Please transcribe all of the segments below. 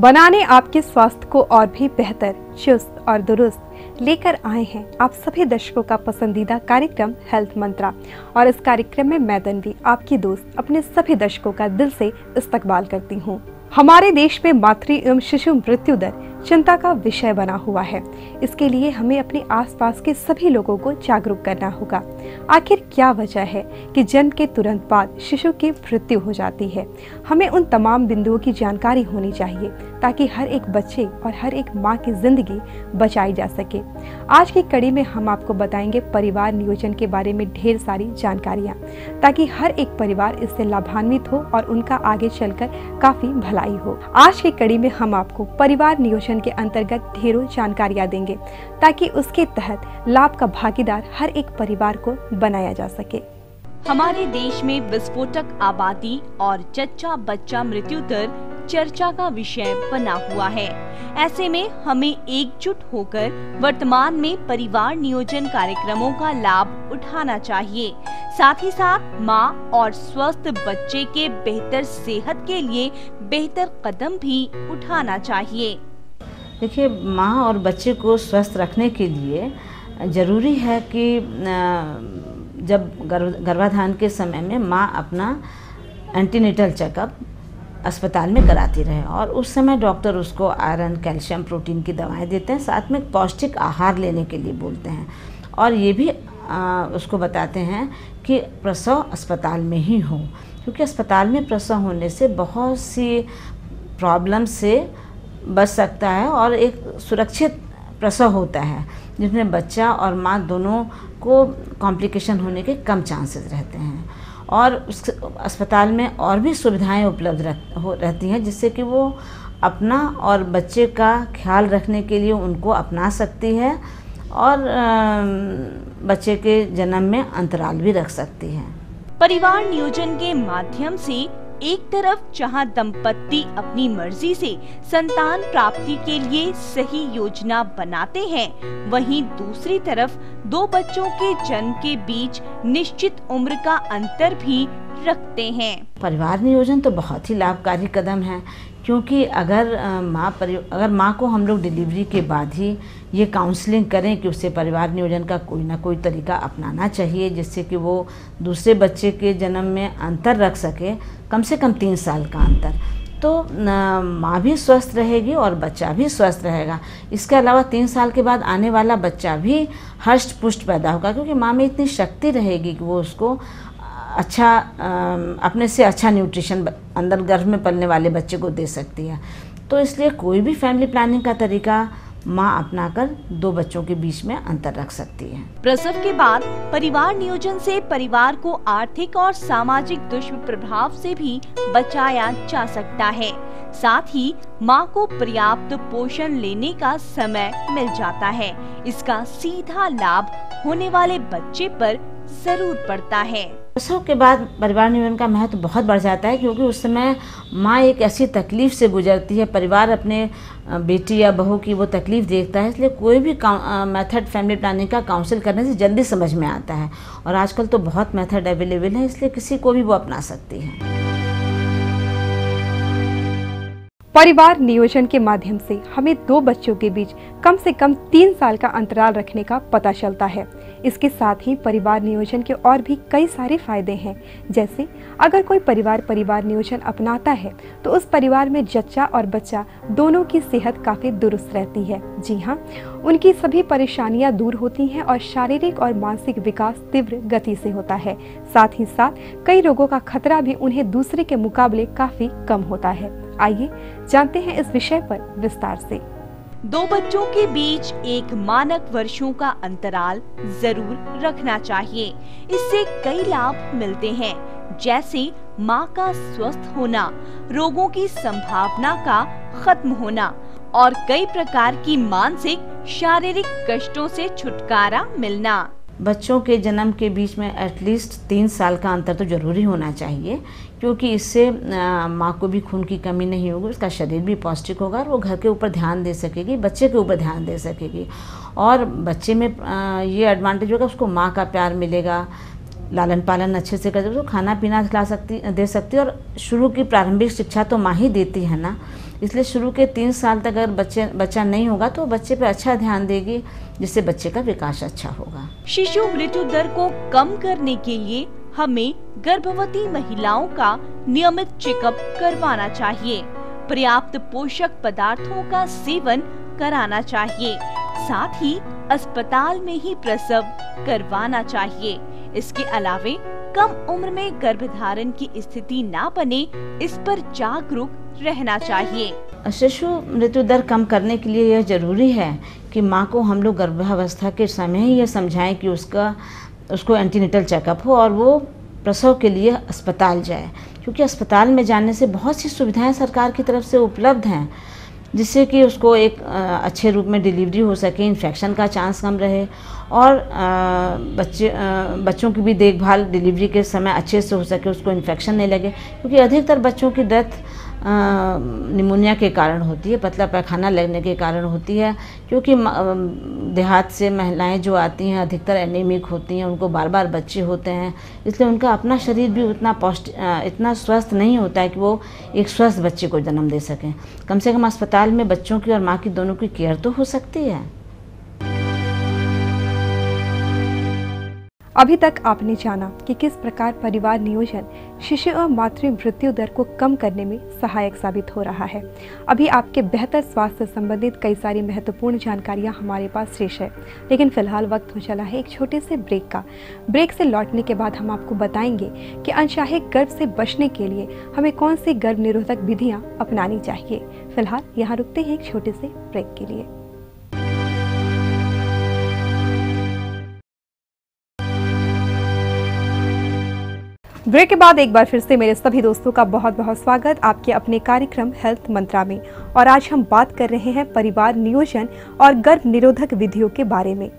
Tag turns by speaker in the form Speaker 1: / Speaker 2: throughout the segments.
Speaker 1: बनाने आपके स्वास्थ्य को और भी बेहतर, चुस्त और दुरुस्त लेकर आए हैं आप सभी दर्शकों का पसंदीदा कार्यक्रम हेल्थ मंत्रा। और इस कार्यक्रम में मैं तन्वी, आपकी दोस्त, अपने सभी दर्शकों का दिल से इस्तकबाल करती हूँ। हमारे देश में मातृ एवं शिशु मृत्यु दर चिंता का विषय बना हुआ है। इसके लिए हमें अपने आसपास के सभी लोगों को जागरूक करना होगा। आखिर क्या वजह है कि जन्म के तुरंत बाद शिशु की मृत्यु हो जाती है? हमें उन तमाम बिंदुओं की जानकारी होनी चाहिए ताकि हर एक बच्चे और हर एक माँ की जिंदगी बचाई जा सके। आज की कड़ी में हम आपको बताएंगे परिवार नियोजन के बारे में ढेर सारी जानकारियाँ, ताकि हर एक परिवार इससे लाभान्वित हो और उनका आगे चलकर काफी भलाई हो। आज की कड़ी में हम आपको परिवार नियोजन के अंतर्गत ढेरों जानकारियां देंगे ताकि उसके तहत लाभ का भागीदार हर एक परिवार को बनाया जा सके।
Speaker 2: हमारे देश में विस्फोटक आबादी और जच्चा बच्चा मृत्यु दर चर्चा का विषय बना हुआ है। ऐसे में हमें एकजुट होकर वर्तमान में परिवार नियोजन कार्यक्रमों का लाभ उठाना चाहिए। साथ ही साथ माँ और स्वस्थ बच्चे के बेहतर सेहत के लिए बेहतर कदम भी उठाना चाहिए।
Speaker 3: देखिए, माँ और बच्चे को स्वस्थ रखने के लिए ज़रूरी है कि जब गर्भाधान के समय में माँ अपना एंटीनेटल चेकअप अस्पताल में कराती रहे और उस समय डॉक्टर उसको आयरन, कैल्शियम, प्रोटीन की दवाएं देते हैं, साथ में पौष्टिक आहार लेने के लिए बोलते हैं और ये भी उसको बताते हैं कि प्रसव अस्पताल में ही हो, क्योंकि अस्पताल में प्रसव होने से बहुत सी प्रॉब्लम से बच सकता है और एक सुरक्षित प्रसव होता है जिसमें बच्चा और माँ दोनों को कॉम्प्लिकेशन होने के कम चांसेस रहते हैं। और उस अस्पताल में और भी सुविधाएं उपलब्ध रहती हैं जिससे कि वो अपना और बच्चे का ख्याल रखने के लिए उनको अपना सकती है और बच्चे के जन्म में अंतराल भी रख सकती है।
Speaker 2: परिवार नियोजन के माध्यम से एक तरफ जहां दंपत्ति अपनी मर्जी से संतान प्राप्ति के लिए सही योजना बनाते हैं, वहीं दूसरी तरफ दो बच्चों के जन्म के बीच निश्चित उम्र का अंतर भी रखते हैं।
Speaker 3: परिवार नियोजन तो बहुत ही लाभकारी कदम है, क्योंकि अगर माँ को हम लोग डिलीवरी के बाद ही ये काउंसलिंग करें कि उसे परिवार नियोजन का कोई ना कोई तरीका अपनाना चाहिए जिससे कि वो दूसरे बच्चे के जन्म में अंतर रख सके, कम से कम 3 साल का अंतर, तो माँ भी स्वस्थ रहेगी और बच्चा भी स्वस्थ रहेगा। इसके अलावा 3 साल के बाद आने वाला बच्चा भी हष्ट पुष्ट पैदा होगा, क्योंकि माँ में इतनी शक्ति रहेगी कि वो उसको अच्छा अपने से अच्छा न्यूट्रिशन अंदर गर्भ में पलने वाले बच्चे को दे सकती है। तो इसलिए कोई भी फैमिली प्लानिंग का तरीका माँ अपनाकर 2 बच्चों के बीच में अंतर रख सकती है।
Speaker 2: प्रसव के बाद परिवार नियोजन से परिवार को आर्थिक और सामाजिक दुष्प्रभाव से भी बचाया जा सकता है। साथ ही माँ को पर्याप्त पोषण लेने का समय मिल जाता है। इसका सीधा लाभ होने वाले बच्चे पर जरूर पड़ता है।
Speaker 3: प्रसव के बाद परिवार नियोजन का महत्व बहुत बढ़ जाता है, क्योंकि उस समय माँ एक ऐसी तकलीफ से गुजरती है, परिवार अपने बेटी या बहू की वो तकलीफ देखता है, इसलिए कोई भी मेथड फैमिली प्लानिंग का काउंसिल करने से जल्दी समझ में आता है। और आजकल तो बहुत मेथड अवेलेबल है, इसलिए किसी को भी वो अपना सकती है।
Speaker 1: परिवार नियोजन के माध्यम से हमें 2 बच्चों के बीच कम से कम 3 साल का अंतराल रखने का पता चलता है। इसके साथ ही परिवार नियोजन के और भी कई सारे फायदे हैं, जैसे अगर कोई परिवार नियोजन अपनाता है तो उस परिवार में जच्चा और बच्चा दोनों की सेहत काफ़ी दुरुस्त रहती है। जी हाँ, उनकी सभी परेशानियां दूर होती हैं और शारीरिक और मानसिक विकास तीव्र गति से होता है। साथ ही साथ कई रोगों का खतरा भी उन्हें दूसरे के मुकाबले काफ़ी कम होता है। आइए जानते हैं इस विषय पर विस्तार से।
Speaker 2: 2 बच्चों के बीच एक मानक वर्षों का अंतराल जरूर रखना चाहिए। इससे कई लाभ मिलते हैं, जैसे माँ का स्वस्थ होना, रोगों की संभावना का खत्म होना और कई प्रकार की मानसिक शारीरिक कष्टों से छुटकारा मिलना।
Speaker 3: बच्चों के जन्म के बीच में एटलीस्ट 3 साल का अंतर तो ज़रूरी होना चाहिए, क्योंकि इससे माँ को भी खून की कमी नहीं होगी, उसका शरीर भी पौष्टिक होगा और वो घर के ऊपर ध्यान दे सकेगी, बच्चे के ऊपर ध्यान दे सकेगी। और बच्चे में ये एडवांटेज होगा, उसको माँ का प्यार मिलेगा, लालन पालन अच्छे से कर सकते, तो खाना पीना खिला सकती दे सकती है। और शुरू की प्रारंभिक शिक्षा तो माँ ही देती है ना, इसलिए शुरू के 3 साल तक अगर बच्चा नहीं होगा तो बच्चे पे अच्छा ध्यान देगी, जिससे बच्चे का विकास अच्छा होगा।
Speaker 2: शिशु मृत्यु दर को कम करने के लिए हमें गर्भवती महिलाओं का नियमित चेकअप करवाना चाहिए, पर्याप्त पोषक पदार्थों का सेवन कराना चाहिए, साथ ही अस्पताल में ही प्रसव करवाना चाहिए। इसके अलावे कम उम्र में गर्भधारण की स्थिति ना बने, इस पर जागरूक रहना चाहिए।
Speaker 3: शिशु मृत्यु दर कम करने के लिए यह जरूरी है कि माँ को हम लोग गर्भावस्था के समय ही ये समझाएं कि उसको एंटीनेटल चेकअप हो और वो प्रसव के लिए अस्पताल जाए, क्योंकि अस्पताल में जाने से बहुत सी सुविधाएं सरकार की तरफ से उपलब्ध हैं, जिससे कि उसको एक अच्छे रूप में डिलीवरी हो सके, इन्फेक्शन का चांस कम रहे और बच्चों की भी देखभाल डिलीवरी के समय अच्छे से हो सके, उसको इन्फेक्शन नहीं लगे, क्योंकि अधिकतर बच्चों की डेथ निमोनिया के कारण होती है, पतला पैखाना लगने के कारण होती है, क्योंकि देहात से महिलाएं जो आती हैं अधिकतर एनीमिक होती हैं, उनको बार बार बच्चे होते हैं, इसलिए उनका अपना शरीर भी इतना स्वस्थ नहीं होता है कि वो एक स्वस्थ बच्चे को जन्म दे सकें। कम से कम अस्पताल में बच्चों की और माँ की दोनों की केयर तो हो सकती है।
Speaker 1: अभी तक आपने जाना कि किस प्रकार परिवार नियोजन शिशु और मातृ मृत्यु दर को कम करने में सहायक साबित हो रहा है। अभी आपके बेहतर स्वास्थ्य से संबंधित कई सारी महत्वपूर्ण जानकारियां हमारे पास शेष है, लेकिन फिलहाल वक्त हो चला है एक छोटे से ब्रेक का। ब्रेक से लौटने के बाद हम आपको बताएंगे कि अनचाहे गर्भ से बचने के लिए हमें कौन सी गर्भ निरोधक विधियाँ अपनानी चाहिए। फिलहाल यहाँ रुकते हैं एक छोटे से ब्रेक के लिए। ब्रेक के बाद एक बार फिर से मेरे सभी दोस्तों का बहुत बहुत स्वागत आपके अपने कार्यक्रम हेल्थ मंत्रा में। और आज हम बात कर रहे हैं परिवार नियोजन और गर्भ निरोधक विधियों के बारे में।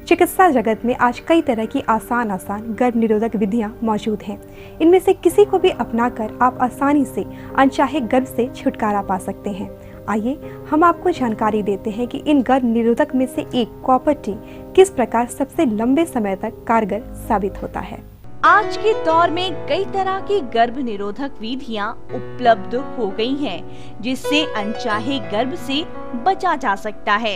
Speaker 1: चिकित्सा जगत में आज कई तरह की आसान गर्भ निरोधक विधियां मौजूद हैं। इनमें से किसी को भी अपनाकर आप आसानी से अनचाहे गर्भ से छुटकारा पा सकते हैं। आइए हम आपको जानकारी देते हैं कि इन गर्भ निरोधक में से एक कॉपर टी किस प्रकार सबसे लंबे समय तक कारगर साबित होता है।
Speaker 2: आज के दौर में कई तरह की गर्भ निरोधक विधियां उपलब्ध हो गई हैं, जिससे अनचाहे गर्भ से बचा जा सकता है।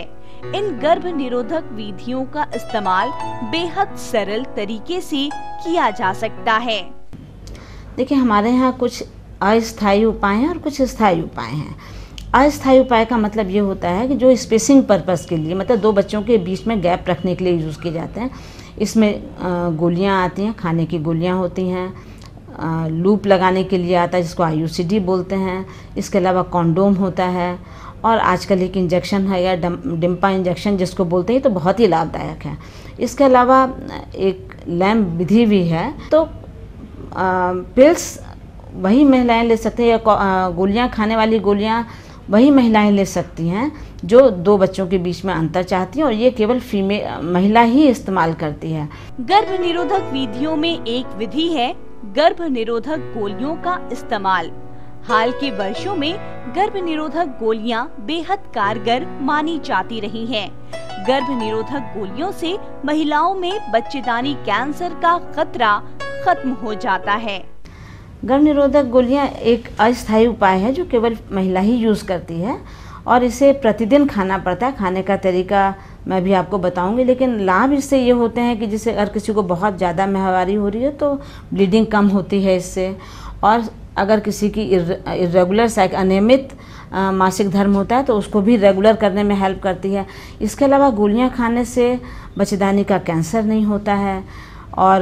Speaker 2: इन गर्भ निरोधक विधियों का इस्तेमाल बेहद सरल तरीके से किया जा सकता है।
Speaker 3: देखिए, हमारे यहाँ कुछ अस्थायी उपाय हैं और कुछ स्थायी उपाय हैं। अस्थायी उपाय का मतलब ये होता है कि जो स्पेसिंग पर्पस के लिए, मतलब 2 बच्चों के बीच में गैप रखने के लिए यूज़ किए जाते हैं। इसमें गोलियां आती हैं, खाने की गोलियां होती हैं, लूप लगाने के लिए आता है जिसको IUCD बोलते हैं। इसके अलावा कॉन्डोम होता है और आजकल एक इंजेक्शन है या डिम्पा इंजेक्शन जिसको बोलते हैं, तो बहुत ही लाभदायक है। इसके अलावा एक लैम्प विधि भी है। तो पिल्स वही महिलाएं ले सकती हैं या गोलियां खाने वाली गोलियां वही महिलाएं ले सकती हैं जो 2 बच्चों के बीच में अंतर चाहती हैं, और ये केवल महिला ही इस्तेमाल करती है।
Speaker 2: गर्भ निरोधक विधियों में एक विधि है गर्भ निरोधक गोलियों का इस्तेमाल। हाल के वर्षों में गर्भ निरोधक गोलियां बेहद कारगर मानी जाती रही हैं। गर्भ निरोधक गोलियों से महिलाओं में बच्चेदानी कैंसर का खतरा खत्म हो जाता है।
Speaker 3: गर्भ निरोधक गोलियां एक अस्थायी उपाय है जो केवल महिला ही यूज़ करती है और इसे प्रतिदिन खाना पड़ता है। खाने का तरीका मैं भी आपको बताऊंगी, लेकिन लाभ इससे ये होते हैं कि जैसे अगर किसी को बहुत ज़्यादा माहवारी हो रही है तो ब्लीडिंग कम होती है इससे, और अगर किसी की इर्रेगुलर अनियमित मासिक धर्म होता है तो उसको भी रेगुलर करने में हेल्प करती है। इसके अलावा गोलियाँ खाने से बच्चेदानी का कैंसर नहीं होता है, और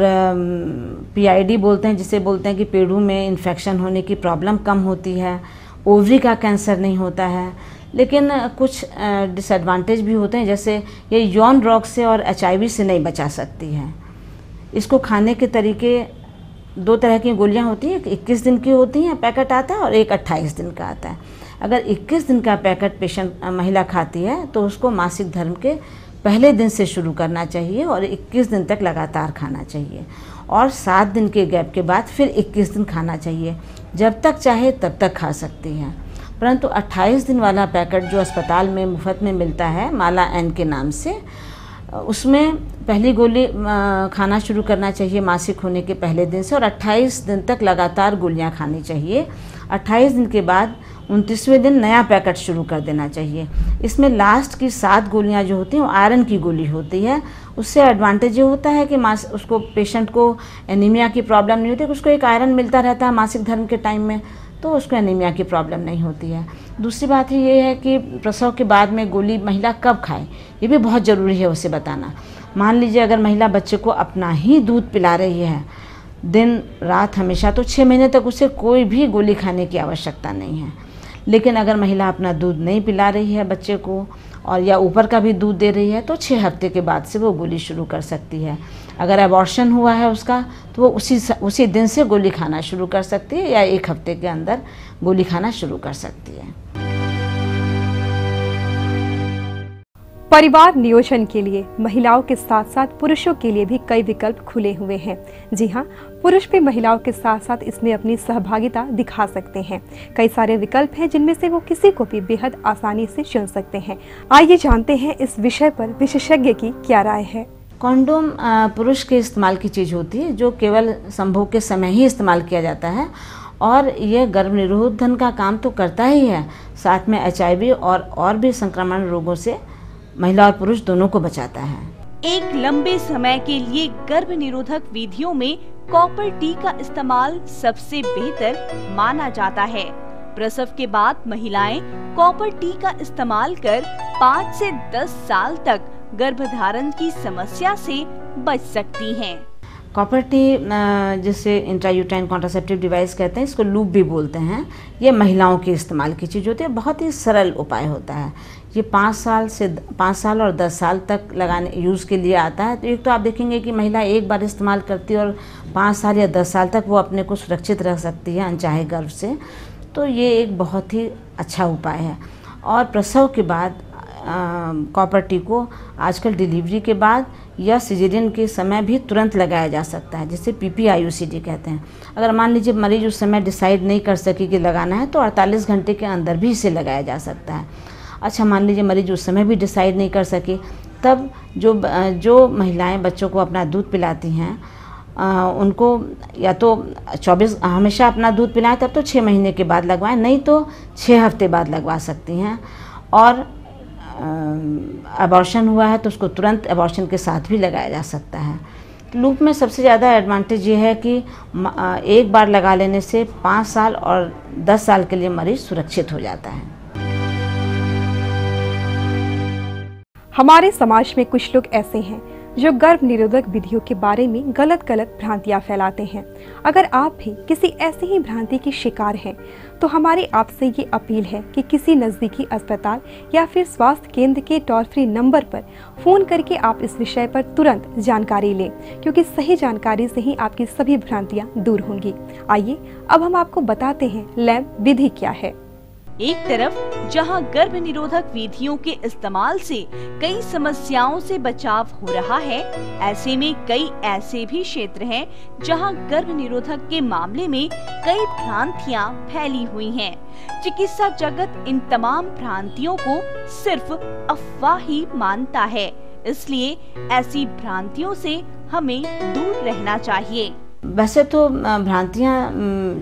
Speaker 3: PID बोलते हैं जिसे बोलते हैं कि पेड़ों में इन्फेक्शन होने की प्रॉब्लम कम होती है। ओवरी का कैंसर नहीं होता है। लेकिन कुछ डिसएडवांटेज भी होते हैं, जैसे ये यौन रोग से और HIV से नहीं बचा सकती है। इसको खाने के तरीके 2 तरह की गोलियां होती हैं, 21 दिन की होती हैं, पैकेट आता है, और एक 28 दिन का आता है। अगर 21 दिन का पैकेट महिला खाती है तो उसको मासिक धर्म के पहले दिन से शुरू करना चाहिए और 21 दिन तक लगातार खाना चाहिए, और 7 दिन के गैप के बाद फिर 21 दिन खाना चाहिए। जब तक चाहे तब तक खा सकती हैं। परंतु 28 दिन वाला पैकेट जो अस्पताल में मुफ्त में मिलता है माला N के नाम से, उसमें पहली गोली खाना शुरू करना चाहिए मासिक होने के पहले दिन से, और 28 दिन तक लगातार गोलियां खानी चाहिए। 28 दिन के बाद 29वें दिन नया पैकेट शुरू कर देना चाहिए। इसमें लास्ट की 7 गोलियां जो होती हैं वो आयरन की गोली होती है। उससे एडवांटेज ये होता है कि उसको पेशेंट को एनीमिया की प्रॉब्लम नहीं होती, उसको एक आयरन मिलता रहता है मासिक धर्म के टाइम में, तो उसको एनीमिया की प्रॉब्लम नहीं होती है। दूसरी बात ये है कि प्रसव के बाद में गोली महिला कब खाए, ये भी बहुत ज़रूरी है उसे बताना। मान लीजिए अगर महिला बच्चे को अपना ही दूध पिला रही है दिन रात हमेशा, तो 6 महीने तक उसे कोई भी गोली खाने की आवश्यकता नहीं है। लेकिन अगर महिला अपना दूध नहीं पिला रही है बच्चे को और या ऊपर का भी दूध दे रही है, तो 6 हफ्ते के बाद से वो गोली शुरू कर सकती है। अगर अबॉर्शन हुआ है उसका, तो वो उसी दिन से गोली खाना शुरू कर सकती है या 1 हफ्ते के अंदर गोली खाना शुरू कर सकती है।
Speaker 1: परिवार नियोजन के लिए महिलाओं के साथ साथ पुरुषों के लिए भी कई विकल्प खुले हुए हैं। जी हाँ, पुरुष भी महिलाओं के साथ साथ इसमें अपनी सहभागिता दिखा सकते हैं। कई सारे विकल्प हैं जिनमें से वो किसी को भी बेहद आसानी से चुन सकते हैं। आइए जानते हैं इस विषय पर विशेषज्ञ की क्या राय है।
Speaker 3: कॉन्डोम पुरुष के इस्तेमाल की चीज़ होती है जो केवल संभोग के समय ही इस्तेमाल किया जाता है और यह गर्भ निरोधन का काम तो करता ही है, साथ में HIV और भी संक्रमण रोगों से महिला और पुरुष दोनों को बचाता है।
Speaker 2: एक लंबे समय के लिए गर्भ निरोधक विधियों में कॉपर टी का इस्तेमाल सबसे बेहतर माना जाता है। प्रसव के बाद महिलाएं कॉपर टी का इस्तेमाल कर 5 से 10 साल तक गर्भधारण की समस्या से बच सकती हैं।
Speaker 3: कॉपर टी जिसे इंट्रायूटाइन कॉन्ट्रासेप्टिव डिवाइस कहते हैं, इसको लूप भी बोलते हैं, ये महिलाओं के इस्तेमाल की चीज़ होती है। बहुत ही सरल उपाय होता है। ये 5 साल और 10 साल तक लगाने यूज़ के लिए आता है। तो एक तो आप देखेंगे कि महिला एक बार इस्तेमाल करती है और 5 साल या 10 साल तक वो अपने को सुरक्षित रख सकती है अनचाहे गर्भ से। तो ये एक बहुत ही अच्छा उपाय है। और प्रसव के बाद कॉपर टी को आजकल डिलीवरी के बाद या सिजेरियन के समय भी तुरंत लगाया जा सकता है, जिसे PPIUCD कहते हैं। अगर मान लीजिए मरीज उस समय डिसाइड नहीं कर सके कि लगाना है, तो 48 घंटे के अंदर भी इसे लगाया जा सकता है। अच्छा, मान लीजिए मरीज उस समय भी डिसाइड नहीं कर सके, तब जो महिलाएं बच्चों को अपना दूध पिलाती हैं उनको या तो 24 हमेशा अपना दूध पिलाएं, तब तो 6 महीने के बाद लगवाएं, नहीं तो 6 हफ्ते बाद लगवा सकती हैं। और अबॉर्शन हुआ है तो उसको तुरंत अबॉर्शन के साथ भी लगाया जा सकता है। लूप में सबसे ज़्यादा एडवांटेज ये है कि एक बार लगा लेने से 5 साल और 10 साल के लिए मरीज सुरक्षित हो जाता है।
Speaker 1: हमारे समाज में कुछ लोग ऐसे हैं जो गर्भ निरोधक विधियों के बारे में गलत भ्रांतियां फैलाते हैं। अगर आप भी किसी ऐसी ही भ्रांति की शिकार हैं, तो हमारी आपसे ये अपील है कि किसी नज़दीकी अस्पताल या फिर स्वास्थ्य केंद्र के टोल फ्री नंबर पर फ़ोन करके आप इस विषय पर तुरंत जानकारी लें, क्योंकि सही जानकारी से ही आपकी सभी भ्रांतियाँ दूर होंगी। आइए अब हम आपको बताते हैं लैब विधि क्या है।
Speaker 2: एक तरफ जहां गर्भ निरोधक विधियों के इस्तेमाल से कई समस्याओं से बचाव हो रहा है, ऐसे में कई ऐसे भी क्षेत्र हैं जहां गर्भ निरोधक के मामले में कई भ्रांतियां फैली हुई हैं। चिकित्सा जगत इन तमाम भ्रांतियों को सिर्फ अफवाह ही मानता है, इसलिए ऐसी भ्रांतियों से हमें दूर रहना चाहिए।
Speaker 3: वैसे तो भ्रांतियाँ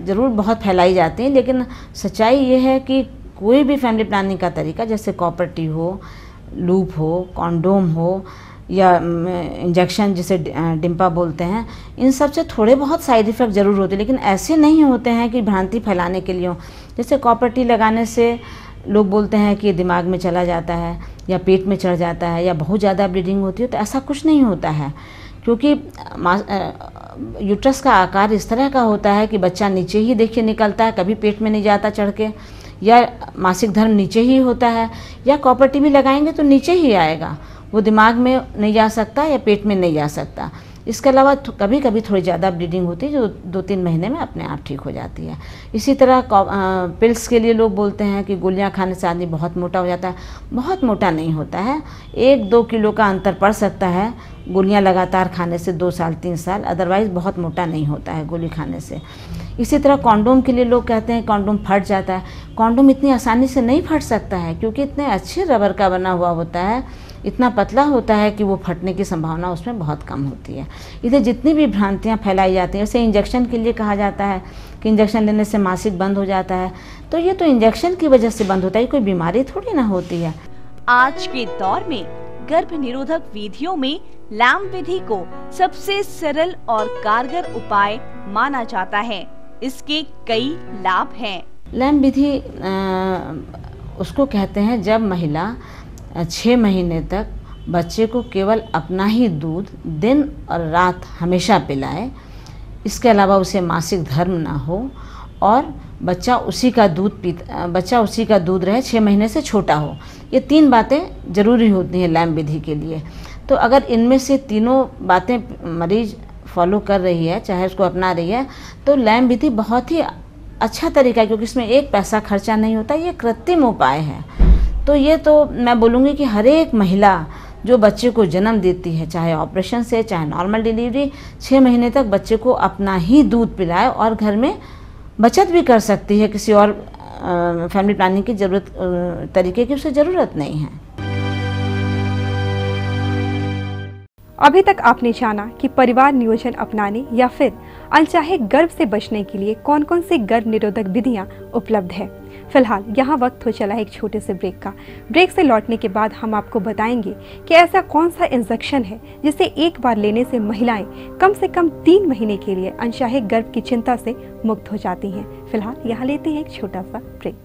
Speaker 3: ज़रूर बहुत फैलाई जाती हैं, लेकिन सच्चाई ये है कि कोई भी फैमिली प्लानिंग का तरीका, जैसे कॉपर टी हो, लूप हो, कॉन्डोम हो या इंजेक्शन जिसे डिम्पा बोलते हैं, इन सब से थोड़े बहुत साइड इफ़ेक्ट ज़रूर होते हैं, लेकिन ऐसे नहीं होते हैं कि भ्रांति फैलाने के लिए हो। जैसे कॉपर टी लगाने से लोग बोलते हैं कि दिमाग में चला जाता है या पेट में चढ़ जाता है या बहुत ज़्यादा ब्लीडिंग होती है, तो ऐसा कुछ नहीं होता है, क्योंकि यूट्रस का आकार इस तरह का होता है कि बच्चा नीचे ही देखिए निकलता है, कभी पेट में नहीं जाता चढ़ के, या मासिक धर्म नीचे ही होता है, या कॉपर टी भी लगाएंगे तो नीचे ही आएगा, वो दिमाग में नहीं जा सकता या पेट में नहीं जा सकता। इसके अलावा कभी कभी थोड़ी ज़्यादा ब्लीडिंग होती है जो 2-3 महीने में अपने आप ठीक हो जाती है। इसी तरह पिल्स के लिए लोग बोलते हैं कि गोलियां खाने से आदमी बहुत मोटा हो जाता है। बहुत मोटा नहीं होता है, 1-2 किलो का अंतर पड़ सकता है गोलियां लगातार खाने से 2 साल 3 साल, अदरवाइज़ बहुत मोटा नहीं होता है गोली खाने से। इसी तरह कॉन्डोम के लिए लोग कहते हैं कॉन्डोम फट जाता है। कॉन्डोम इतनी आसानी से नहीं फट सकता है, क्योंकि इतने अच्छे रबर का बना हुआ होता है, इतना पतला होता है कि वो फटने की संभावना उसमें बहुत कम होती है। इधर जितनी भी भ्रांतियाँ फैलाई जाती हैं, जैसे इंजेक्शन के लिए कहा जाता है कि इंजेक्शन लेने से मासिक बंद हो जाता है, तो ये तो इंजेक्शन की वजह से बंद होता है, कोई बीमारी थोड़ी ना होती है।
Speaker 2: आज के दौर में गर्भ निरोधक विधियों में लैम्प विधि को सबसे सरल और कारगर उपाय माना जाता है। इसके कई लाभ हैं।
Speaker 3: लैम्प विधि उसको कहते हैं जब महिला 6 महीने तक बच्चे को केवल अपना ही दूध दिन और रात हमेशा पिलाए, इसके अलावा उसे मासिक धर्म ना हो और बच्चा उसी का दूध रहे, 6 महीने से छोटा हो। ये 3 बातें ज़रूरी होती हैं लैम्प विधि के लिए। तो अगर इनमें से तीनों बातें मरीज फॉलो कर रही है, चाहे उसको अपना रही है, तो लैम्प विधि बहुत ही अच्छा तरीका है, क्योंकि इसमें एक पैसा खर्चा नहीं होता, ये कृत्रिम उपाय है। तो ये तो मैं बोलूँगी कि हर एक महिला जो बच्चे को जन्म देती है, चाहे ऑपरेशन से चाहे नॉर्मल डिलीवरी, 6 महीने तक बच्चे को अपना ही दूध पिलाए और घर में बचत भी कर सकती है। किसी और फैमिली प्लानिंग की तरीके की उसे ज़रूरत नहीं है।
Speaker 1: अभी तक आपने जाना कि परिवार नियोजन अपनाने या फिर अनचाहे गर्भ से बचने के लिए कौन कौन सी गर्भ निरोधक विधियां उपलब्ध है। फिलहाल यहाँ वक्त हो चला है एक छोटे से ब्रेक का। ब्रेक से लौटने के बाद हम आपको बताएंगे कि ऐसा कौन सा इंजेक्शन है जिसे एक बार लेने से महिलाएं कम से कम 3 महीने के लिए अनचाहे गर्भ की चिंता से मुक्त हो जाती हैं। फिलहाल यहाँ लेते हैं एक छोटा सा ब्रेक।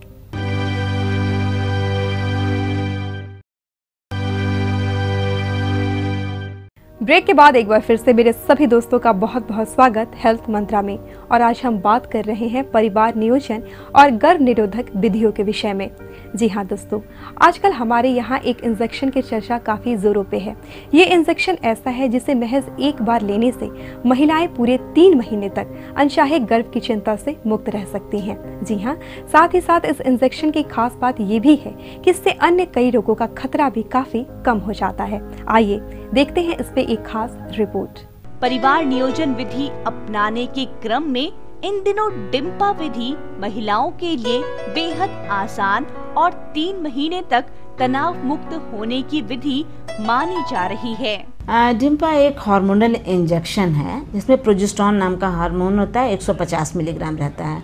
Speaker 1: ब्रेक के बाद एक बार फिर से मेरे सभी दोस्तों का बहुत बहुत स्वागत हेल्थ मंत्रा में। और आज हम बात कर रहे हैं परिवार नियोजन और गर्भ निरोधक विधियों के विषय में। जी हाँ दोस्तों, आजकल हमारे यहाँ एक इंजेक्शन की चर्चा काफ़ी ज़ोरों पे है। ये इंजेक्शन ऐसा है जिसे महज एक बार लेने से महिलाएं पूरे 3 महीने तक अनचाहे गर्भ की चिंता से मुक्त रह सकती हैं। जी हाँ, साथ ही साथ इस इंजेक्शन की खास बात ये भी है कि इससे अन्य कई रोगों का खतरा भी काफ़ी कम हो जाता है। आइए देखते हैं इस पे एक खास रिपोर्ट।
Speaker 2: परिवार नियोजन विधि अपनाने के क्रम में इन दिनों डिम्पा विधि महिलाओं के लिए बेहद आसान और 3 महीने तक तनाव मुक्त होने की विधि मानी जा रही है।
Speaker 3: डिम्पा एक हार्मोनल इंजेक्शन है जिसमें प्रोजेस्टेरोन नाम का हार्मोन होता है, 150 मिलीग्राम रहता है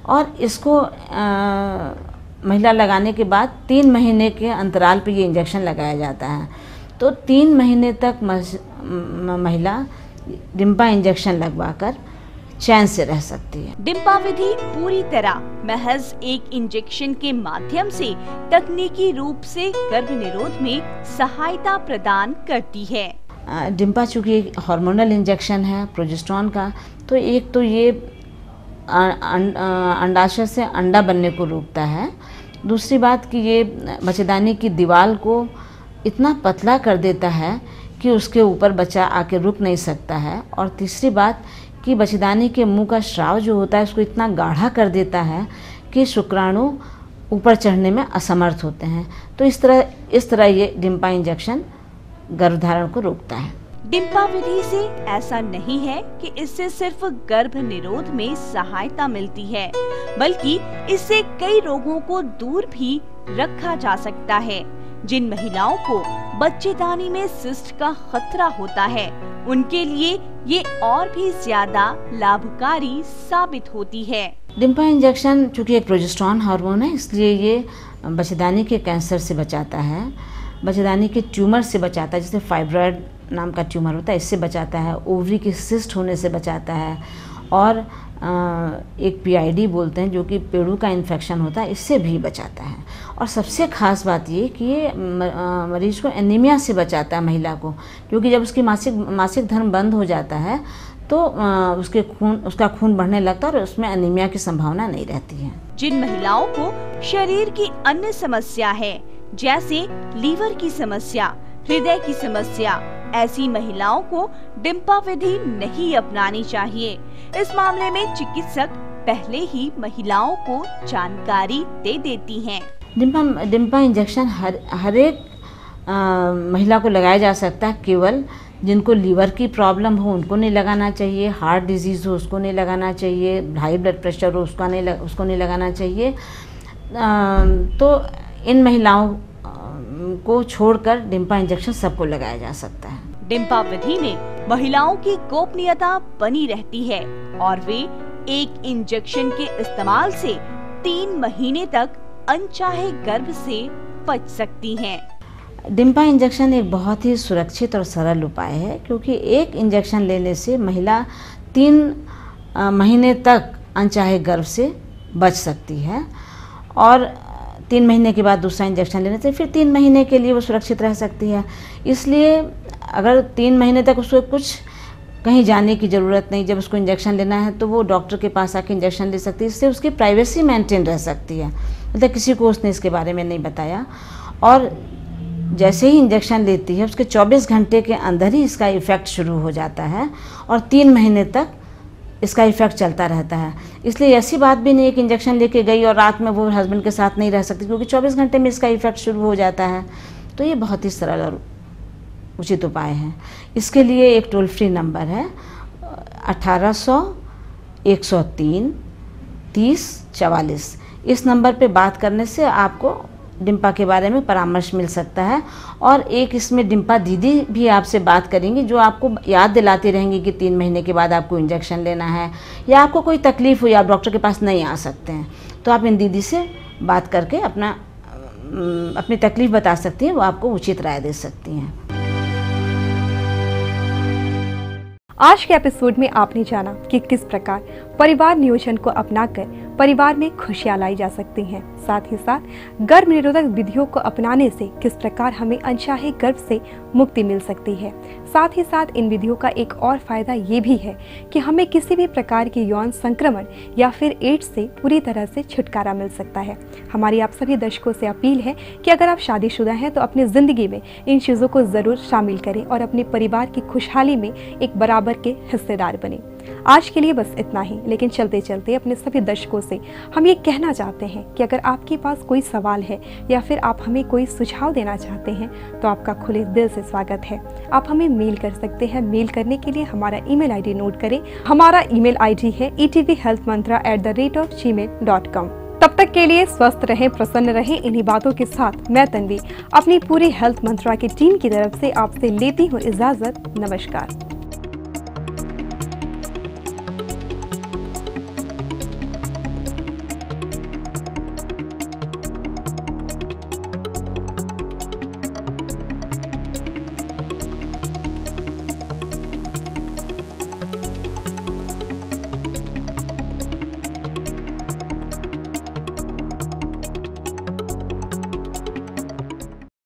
Speaker 3: और इसको महिला लगाने के बाद 3 महीने के अंतराल पर ये इंजेक्शन लगाया जाता है। तो 3 महीने तक महिला डिम्पा इंजेक्शन लगवाकर चैन से रह सकती है।
Speaker 2: डिम्पा विधि पूरी तरह महज एक इंजेक्शन के माध्यम से तकनीकी रूप से गर्भ निरोध में सहायता प्रदान करती है।
Speaker 3: डिम्पा चूँकि एक हार्मोनल इंजेक्शन है प्रोजेस्टेरोन का, तो एक तो ये अंडाशय से अंडा बनने को रोकता है। दूसरी बात कि ये बच्चेदानी की दीवार को इतना पतला कर देता है कि उसके ऊपर बच्चा आके रुक नहीं सकता है। और तीसरी बात कि बच्चेदानी के मुंह का स्राव जो होता है उसको इतना गाढ़ा कर देता है कि शुक्राणु ऊपर चढ़ने में असमर्थ होते हैं। तो इस तरह ये डिम्पा इंजेक्शन गर्भधारण को रोकता है।
Speaker 2: डिम्पा विधि से ऐसा नहीं है कि इससे सिर्फ गर्भ निरोध में सहायता मिलती है, बल्कि इससे कई रोगों को दूर भी रखा जा सकता है। जिन महिलाओं को बच्चेदानी में सिस्ट का खतरा होता है, उनके लिए ये और भी ज्यादा लाभकारी साबित होती है।
Speaker 3: डिम्पा इंजेक्शन चूँकि एक प्रोजेस्टेरोन हार्मोन है, इसलिए ये बच्चेदानी के कैंसर से बचाता है, बच्चेदानी के ट्यूमर से बचाता है, जैसे फाइब्रॉयड नाम का ट्यूमर होता है, इससे बचाता है, ओवरी की सिस्ट होने से बचाता है और एक PID बोलते हैं जो कि पेड़ू का इन्फेक्शन होता है, इससे भी बचाता है। और सबसे ख़ास बात ये कि ये मरीज को एनीमिया से बचाता है महिला को, क्योंकि जब उसकी मासिक धर्म बंद हो जाता है तो उसका खून बढ़ने लगता है और उसमें एनीमिया की संभावना नहीं रहती है।
Speaker 2: जिन महिलाओं को शरीर की अन्य समस्या है, जैसे लीवर की समस्या, हृदय की समस्या, ऐसी महिलाओं को डिम्पा विधि नहीं अपनानी चाहिए। इस मामले में चिकित्सक पहले ही महिलाओं को जानकारी दे देती हैं।
Speaker 3: डिम्पा इंजेक्शन हर एक महिला को लगाया जा सकता है। केवल जिनको लीवर की प्रॉब्लम हो उनको नहीं लगाना चाहिए, हार्ट डिजीज़ हो उसको नहीं लगाना चाहिए, हाई ब्लड प्रेशर हो उसको नहीं लगाना चाहिए। तो इन महिलाओं को छोड़कर डिम्पा इंजेक्शन सबको लगाया जा सकता है।
Speaker 2: डिम्पा विधि में महिलाओं की गोपनीयता बनी रहती है और वे एक इंजेक्शन के इस्तेमाल से 3 महीने तक अनचाहे गर्भ से बच सकती हैं।
Speaker 3: डिम्पा इंजेक्शन एक बहुत ही सुरक्षित और सरल उपाय है, क्योंकि एक इंजेक्शन लेने से महिला 3 महीने तक अनचाहे गर्भ से बच सकती है और 3 महीने के बाद दूसरा इंजेक्शन लेने से फिर 3 महीने के लिए वो सुरक्षित रह सकती है। इसलिए अगर 3 महीने तक उसको कुछ कहीं जाने की ज़रूरत नहीं, जब उसको इंजेक्शन लेना है तो वो डॉक्टर के पास आके इंजेक्शन ले सकती है। इससे उसकी प्राइवेसी मेंटेन रह सकती है, मतलब किसी को उसने इसके बारे में नहीं बताया। और जैसे ही इंजेक्शन लेती है उसके 24 घंटे के अंदर ही इसका इफ़ेक्ट शुरू हो जाता है और 3 महीने तक इसका इफ़ेक्ट चलता रहता है। इसलिए ऐसी बात भी नहीं है कि इंजेक्शन लेके गई और रात में वो हस्बैंड के साथ नहीं रह सकती, क्योंकि 24 घंटे में इसका इफ़ेक्ट शुरू हो जाता है। तो ये बहुत ही सरल और उचित उपाय है। इसके लिए एक टोल फ्री नंबर है 1800-103-3044। इस नंबर पे बात करने से आपको डिम्पा के बारे में परामर्श मिल सकता है। और एक इसमें डिम्पा दीदी भी आपसे बात करेंगी, जो आपको याद दिलाती रहेंगी कि 3 महीने के बाद आपको इंजेक्शन लेना है, या आपको कोई तकलीफ़ हुई आप डॉक्टर के पास नहीं आ सकते हैं तो आप इन दीदी से बात करके अपनी तकलीफ़ बता सकती हैं, वो आपको उचित राय दे सकती हैं।
Speaker 1: आज के एपिसोड में आपने जाना कि किस प्रकार परिवार नियोजन को अपनाकर परिवार में खुशियां लाई जा सकती हैं। साथ ही साथ गर्भ निरोधक विधियों को अपनाने से किस प्रकार हमें अनचाहे गर्भ से मुक्ति मिल सकती है। साथ ही साथ इन विधियों का एक और फायदा ये भी है कि हमें किसी भी प्रकार के यौन संक्रमण या फिर एड्स से पूरी तरह से छुटकारा मिल सकता है। हमारी आप सभी दर्शकों से अपील है कि अगर आप शादीशुदा हैं तो अपनी जिंदगी में इन चीज़ों को ज़रूर शामिल करें और अपने परिवार की खुशहाली में एक बराबर के हिस्सेदार बने। आज के लिए बस इतना ही, लेकिन चलते चलते अपने सभी दर्शकों से हम ये कहना चाहते हैं कि अगर आपके पास कोई सवाल है या फिर आप हमें कोई सुझाव देना चाहते हैं तो आपका खुले दिल से स्वागत है। आप हमें मेल कर सकते हैं। मेल करने के लिए हमारा ईमेल आईडी नोट करें। हमारा ईमेल आईडी है etvhealthmantra@gmail.com। तब तक के लिए स्वस्थ रहें, प्रसन्न रहें। इन्हीं बातों के साथ मैं तन्वी अपनी पूरी हेल्थ मंत्रा की टीम की तरफ से आपसे लेती हूँ इजाजत। नमस्कार।